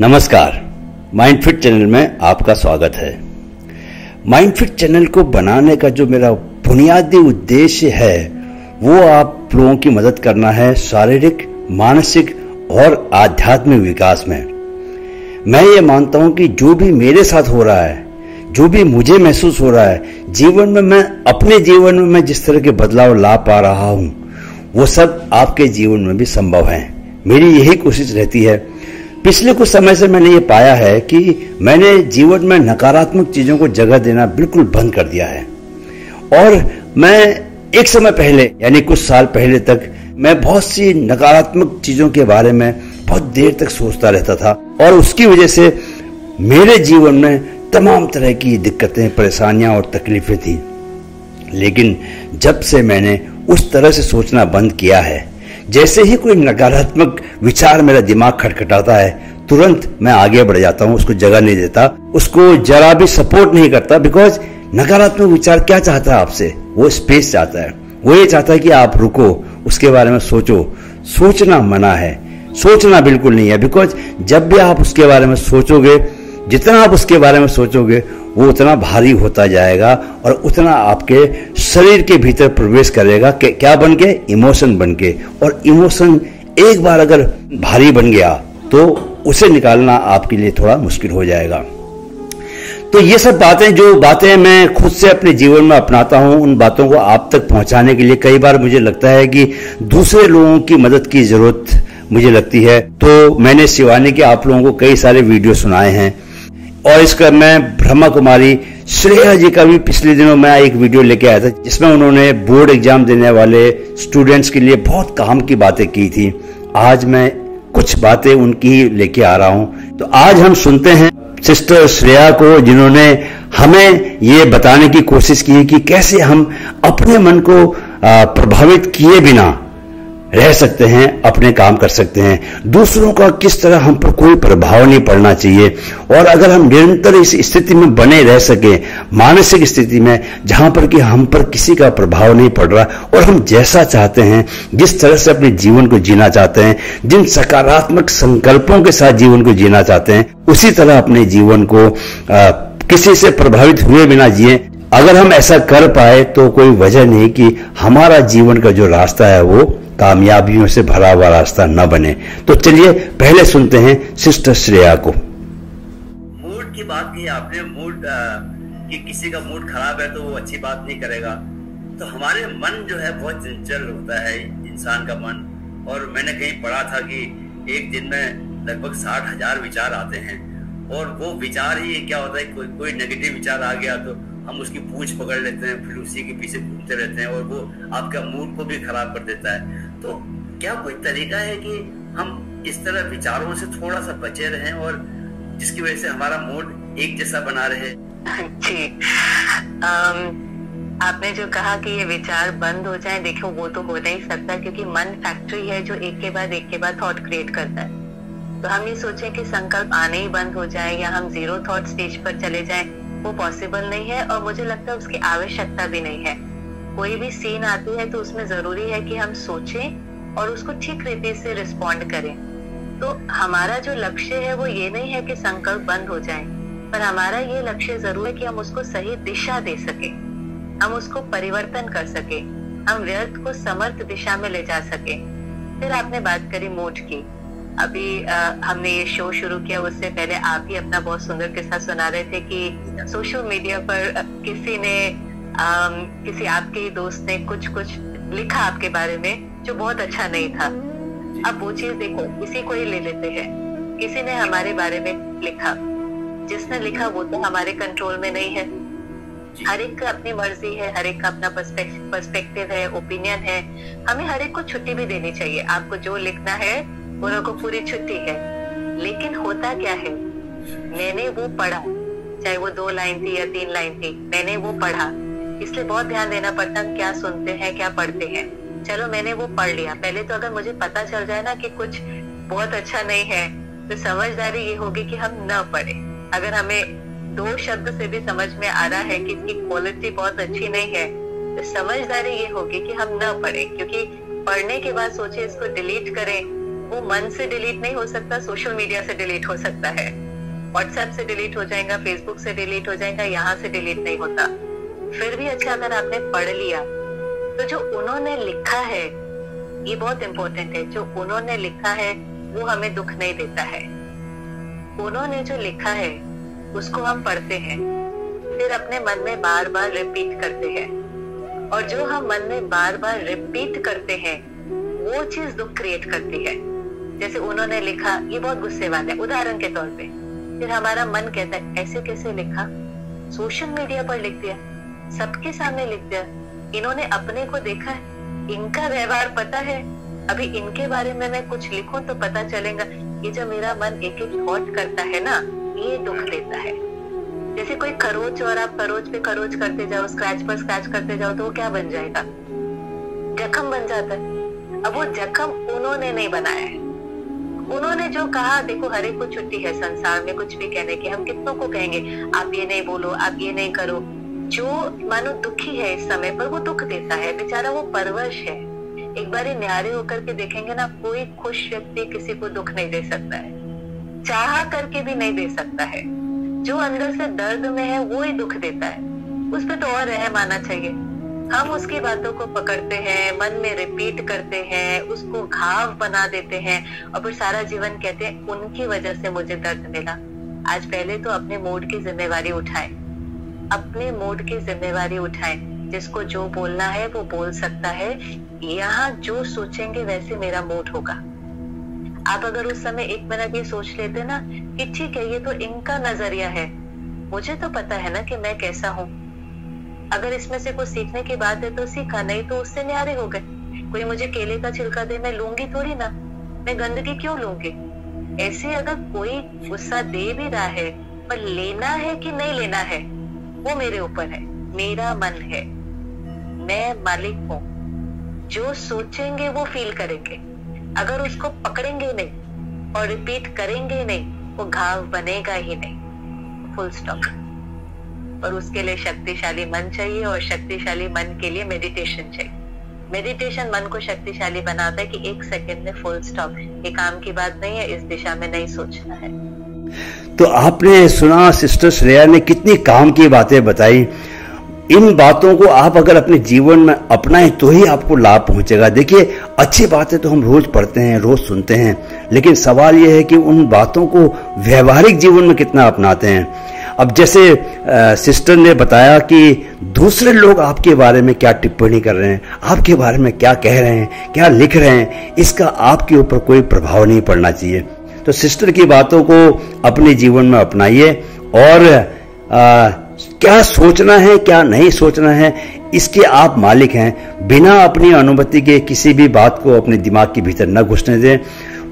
नमस्कार, माइंडफिट चैनल में आपका स्वागत है। माइंडफिट चैनल को बनाने का जो मेरा बुनियादी उद्देश्य है वो आप लोगों की मदद करना है शारीरिक, मानसिक और आध्यात्मिक विकास में। मैं ये मानता हूं कि जो भी मेरे साथ हो रहा है, जो भी मुझे महसूस हो रहा है जीवन में, मैं अपने जीवन में मैं जिस तरह के बदलाव ला पा रहा हूं वो सब आपके जीवन में भी संभव है। मेरी यही कोशिश रहती है। पिछले कुछ समय से मैंने ये पाया है कि मैंने जीवन में नकारात्मक चीजों को जगह देना बिल्कुल बंद कर दिया है। और मैं एक समय पहले, यानी कुछ साल पहले तक, मैं बहुत सी नकारात्मक चीजों के बारे में बहुत देर तक सोचता रहता था और उसकी वजह से मेरे जीवन में तमाम तरह की दिक्कतें, परेशानियां और तकलीफें थी। लेकिन जब से मैंने उस तरह से सोचना बंद किया है, जैसे ही कोई नकारात्मक विचार मेरा दिमाग खटखटाता है, तुरंत मैं आगे बढ़ जाता हूं, उसको जगह नहीं देता, उसको जरा भी सपोर्ट नहीं करता। बिकॉज नकारात्मक विचार क्या चाहता है आपसे? वो स्पेस चाहता है, वो ये चाहता है कि आप रुको, उसके बारे में सोचो। सोचना मना है, सोचना बिल्कुल नहीं है। बिकॉज जब भी आप उसके बारे में सोचोगे, जितना आप उसके बारे में सोचोगे वो उतना भारी होता जाएगा और उतना आपके शरीर के भीतर प्रवेश करेगा। क्या बन के? इमोशन बन के। और इमोशन एक बार अगर भारी बन गया तो उसे निकालना आपके लिए थोड़ा मुश्किल हो जाएगा। तो ये सब बातें, जो बातें मैं खुद से अपने जीवन में अपनाता हूं, उन बातों को आप तक पहुंचाने के लिए कई बार मुझे लगता है कि दूसरे लोगों की मदद की जरूरत मुझे लगती है। तो मैंने शिवानी के आप लोगों को कई सारे वीडियो सुनाए हैं और इसका मैं ब्रह्मा कुमारी श्रेया जी का भी पिछले दिनों मैं एक वीडियो लेके आया था जिसमें उन्होंने बोर्ड एग्जाम देने वाले स्टूडेंट्स के लिए बहुत काम की बातें की थी। आज मैं कुछ बातें उनकी ही लेके आ रहा हूं। तो आज हम सुनते हैं सिस्टर श्रेया को, जिन्होंने हमें ये बताने की कोशिश की कि कैसे हम अपने मन को प्रभावित किए बिना रह सकते हैं, अपने काम कर सकते हैं। दूसरों का किस तरह हम पर कोई प्रभाव नहीं पड़ना चाहिए। और अगर हम निरंतर इस स्थिति में बने रह सके, मानसिक स्थिति में, जहां पर कि हम पर किसी का प्रभाव नहीं पड़ रहा और हम जैसा चाहते हैं, जिस तरह से अपने जीवन को जीना चाहते हैं, जिन सकारात्मक संकल्पों के साथ जीवन को जीना चाहते हैं, उसी तरह अपने जीवन को किसी से प्रभावित हुए बिना जिए। अगर हम ऐसा कर पाए तो कोई वजह नहीं कि हमारा जीवन का जो रास्ता है वो कामयाबियों से भरा हुआ रास्ता न बने। तो चलिए पहले सुनते हैं सिस्टर श्रेया को। मूड की बात की आपने, मूड कि किसी का मूड खराब है तो वो अच्छी बात नहीं करेगा। तो हमारे मन जो है बहुत चंचल होता है, इंसान का मन। और मैंने कहीं पढ़ा था कि एक दिन में लगभग 60,000 विचार आते हैं और वो विचार ही क्या होता है, कोई नेगेटिव विचार आ गया तो हम उसकी पूंछ पकड़ लेते हैं, फिर उसी के पीछे घूमते रहते हैं और वो आपका मूड को भी खराब कर देता है। तो क्या कोई तरीका है कि हम इस तरह विचारों से थोड़ा सा बचे रहें और जिसकी वजह से हमारा मूड एक जैसा बना रहे? जी, आपने जो कहा कि ये विचार बंद हो जाए, देखो वो तो हो नहीं सकता क्योंकि मन फैक्ट्री है जो एक के बाद थॉट क्रिएट करता है। तो हम ये सोचें कि संकल्प आने ही बंद हो जाए या हम जीरो थॉट स्टेज पर चले जाएं, वो पॉसिबल नहीं है और मुझे लगता है उसकी आवश्यकता भी नहीं है। कोई भी सीन आती है तो उसमें जरूरी है कि हम सोचें और उसको ठीक रीति से रिस्पॉन्ड करें। तो हमारा जो लक्ष्य है वो ये नहीं है कि संकल्प बंद हो जाए, पर हमारा ये लक्ष्य जरूर है कि हम उसको सही दिशा दे सके, हम उसको परिवर्तन कर सके, हम व्यर्थ को समर्थ दिशा में ले जा सके। फिर आपने बात करी मूड की। अभी हमने ये शो शुरू किया, उससे पहले आप ही अपना बहुत सुंदर किस्सा सुना रहे थे कि सोशल मीडिया पर किसी ने किसी आपके ही दोस्त ने कुछ लिखा आपके बारे में जो बहुत अच्छा नहीं था। अब वो चीज देखो, किसी को ही ले लेते हैं, किसी ने हमारे बारे में लिखा, जिसने लिखा वो तो हमारे कंट्रोल में नहीं है। हर एक का अपनी मर्जी है, हर एक का अपना पर्सपेक्टिव है, ओपिनियन है। हमें हर एक को छुट्टी भी देनी चाहिए। आपको जो लिखना है उनको पूरी छुट्टी है। लेकिन होता क्या है, मैंने वो पढ़ा, चाहे वो 2 लाइन थी या 3 लाइन थी, मैंने वो पढ़ा। इसलिए बहुत ध्यान देना पड़ता है क्या सुनते हैं, क्या पढ़ते हैं। चलो मैंने वो पढ़ लिया, पहले तो अगर मुझे पता चल जाए ना कि कुछ बहुत अच्छा नहीं है तो समझदारी ये होगी कि हम न पढ़े। अगर हमें 2 शब्द से भी समझ में आ रहा है कि इसकी क्वालिटी बहुत अच्छी नहीं है तो समझदारी ये होगी कि हम न पढ़े। क्योंकि पढ़ने के बाद सोचे इसको डिलीट करें वो मन से डिलीट नहीं हो सकता, सोशल मीडिया से डिलीट हो सकता है, व्हाट्सएप से डिलीट हो जाएगा, फेसबुक से डिलीट हो जाएगा, यहाँ से डिलीट नहीं होता। फिर भी अच्छा अगर आपने पढ़ लिया तो जो उन्होंने लिखा है, ये बहुत इंपॉर्टेंट है, जो उन्होंने लिखा है वो हमें दुख नहीं देता है। उन्होंने जो लिखा है उसको हम पढ़ते हैं, फिर अपने मन में बार बार रिपीट करते हैं, और जो हम मन में बार बार रिपीट करते हैं वो चीज दुख क्रिएट करती है। जैसे उन्होंने लिखा, ये बहुत गुस्से वाला है उदाहरण के तौर पे, फिर हमारा मन कहता है ऐसे कैसे लिखा, सोशल मीडिया पर लिख दिया, सबके सामने लिख दिया, इन्होंने अपने को देखा है, इनका व्यवहार पता है, अभी इनके बारे में मैं कुछ लिखूं तो पता चलेगा। ये जो मेरा मन एक एक थॉट करता है ना, ये दुख देता है। जैसे कोई खरोच, और आप खरोच पे खरोच करते जाओ, स्क्रैच पर स्क्रैच करते जाओ, तो वो क्या बन जाएगा, जख्म बन जाता है। अब वो जख्म उन्होंने नहीं बनाया है, उन्होंने जो कहा, देखो हर एक को छुट्टी है संसार में कुछ भी कहने की, हम कितनों को कहेंगे आप ये नहीं बोलो, आप ये नहीं करो। जो मानो दुखी है इस समय पर, वो दुख देता है, बेचारा वो परवश है। एक बार न्यारे होकर के देखेंगे ना, कोई खुश व्यक्ति किसी को दुख नहीं दे सकता है, चाह करके भी नहीं दे सकता है। जो अंदर से दर्द में है वो ही दुख देता है, उस पर तो और रहम आना चाहिए। हम उसकी बातों को पकड़ते हैं, मन में रिपीट करते हैं, उसको घाव बना देते हैं, और फिर सारा जीवन कहते हैं उनकी वजह से मुझे दर्द मिला। आज पहले तो अपने मूड की जिम्मेवारी उठाएं, अपने मूड की जिम्मेवारी उठाएं। जिसको जो बोलना है वो बोल सकता है, यहाँ जो सोचेंगे वैसे मेरा मूड होगा। आप अगर उस समय 1 मिनट ये सोच लेते ना कि ठीक है ये तो इनका नजरिया है, मुझे तो पता है ना कि मैं कैसा हूँ, अगर इसमें से कुछ सीखने की बात है तो सीखा, नहीं तो उससे न्यारे हो गए। कोई मुझे केले का छिलका दे, मैं लूंगी थोड़ी ना, मैं गंदगी क्यों लूंगी। ऐसे अगर कोई गुस्सा दे भी रहा है, पर लेना है कि नहीं लेना है वो मेरे ऊपर है, मेरा मन है, मैं मालिक हूँ। जो सोचेंगे वो फील करेंगे, अगर उसको पकड़ेंगे नहीं और रिपीट करेंगे नहीं, वो घाव बनेगा ही नहीं, फुल स्टॉप। और उसके लिए शक्तिशाली मन चाहिए, और शक्तिशाली मन के लिए मेडिटेशन चाहिए। मेडिटेशन मन को शक्तिशाली बनाता है कि 1 सेकंड में फुल स्टॉप, ये काम की बात नहीं है, इस दिशा में नहीं सोचना है। तो आपने सुना सिस्टर श्रेया ने कितनी काम की बातें बताई। इन बातों को आप अगर अपने जीवन में अपनाएं तो ही आपको लाभ पहुंचेगा। देखिए, अच्छी बातें तो हम रोज पढ़ते हैं, रोज सुनते हैं, लेकिन सवाल यह है कि उन बातों को व्यवहारिक जीवन में कितना अपनाते हैं। अब जैसे सिस्टर ने बताया कि दूसरे लोग आपके बारे में क्या टिप्पणी कर रहे हैं, आपके बारे में क्या कह रहे हैं, क्या लिख रहे हैं, इसका आपके ऊपर कोई प्रभाव नहीं पड़ना चाहिए। तो सिस्टर की बातों को अपने जीवन में अपनाइए, और क्या सोचना है क्या नहीं सोचना है इसके आप मालिक हैं। बिना अपनी अनुमति के किसी भी बात को अपने दिमाग के भीतर न घुसने दें।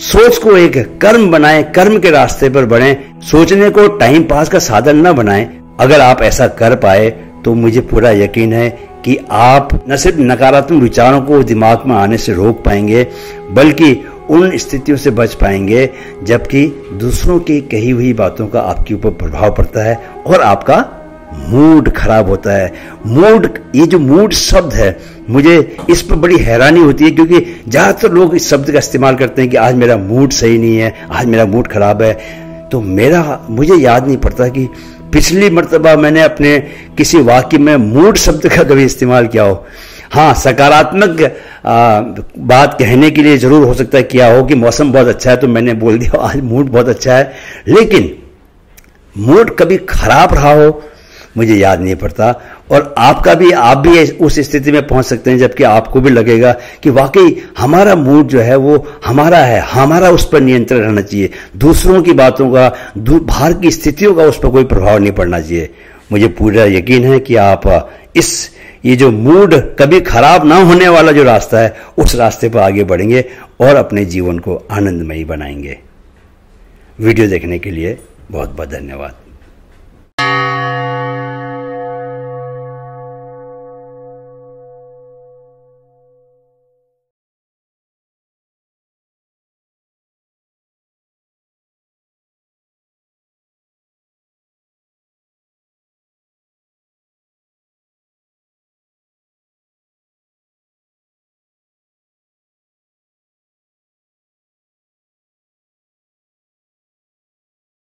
सोच को एक कर्म बनाएं, कर्म के रास्ते पर बढ़ें, सोचने को टाइम पास का साधन न बनाएं। अगर आप ऐसा कर पाए तो मुझे पूरा यकीन है कि आप न सिर्फ नकारात्मक विचारों को दिमाग में आने से रोक पाएंगे, बल्कि उन स्थितियों से बच पाएंगे जबकि दूसरों की कही हुई बातों का आपके ऊपर प्रभाव पड़ता है और आपका मूड खराब होता है। मूड, ये जो मूड शब्द है, मुझे इस पर बड़ी हैरानी होती है, क्योंकि ज्यादातर लोग इस शब्द का इस्तेमाल करते हैं कि आज मेरा मूड सही नहीं है, आज मेरा मूड खराब है। तो मुझे याद नहीं पड़ता कि पिछली मर्तबा मैंने अपने किसी वाक्य में मूड शब्द का कभी इस्तेमाल किया हो। हाँ, सकारात्मक बात कहने के लिए जरूर हो सकता है किया हो कि मौसम बहुत अच्छा है तो मैंने बोल दिया आज मूड बहुत अच्छा है, लेकिन मूड कभी खराब रहा हो मुझे याद नहीं पड़ता। और आप भी उस स्थिति में पहुंच सकते हैं जबकि आपको भी लगेगा कि वाकई हमारा मूड जो है वो हमारा है, हमारा उस पर नियंत्रण रहना चाहिए, दूसरों की बातों का, बाहर की स्थितियों का उस पर कोई प्रभाव नहीं पड़ना चाहिए। मुझे पूरा यकीन है कि आप ये जो मूड कभी खराब ना होने वाला जो रास्ता है उस रास्ते पर आगे बढ़ेंगे और अपने जीवन को आनंदमयी बनाएंगे। वीडियो देखने के लिए बहुत बहुत धन्यवाद।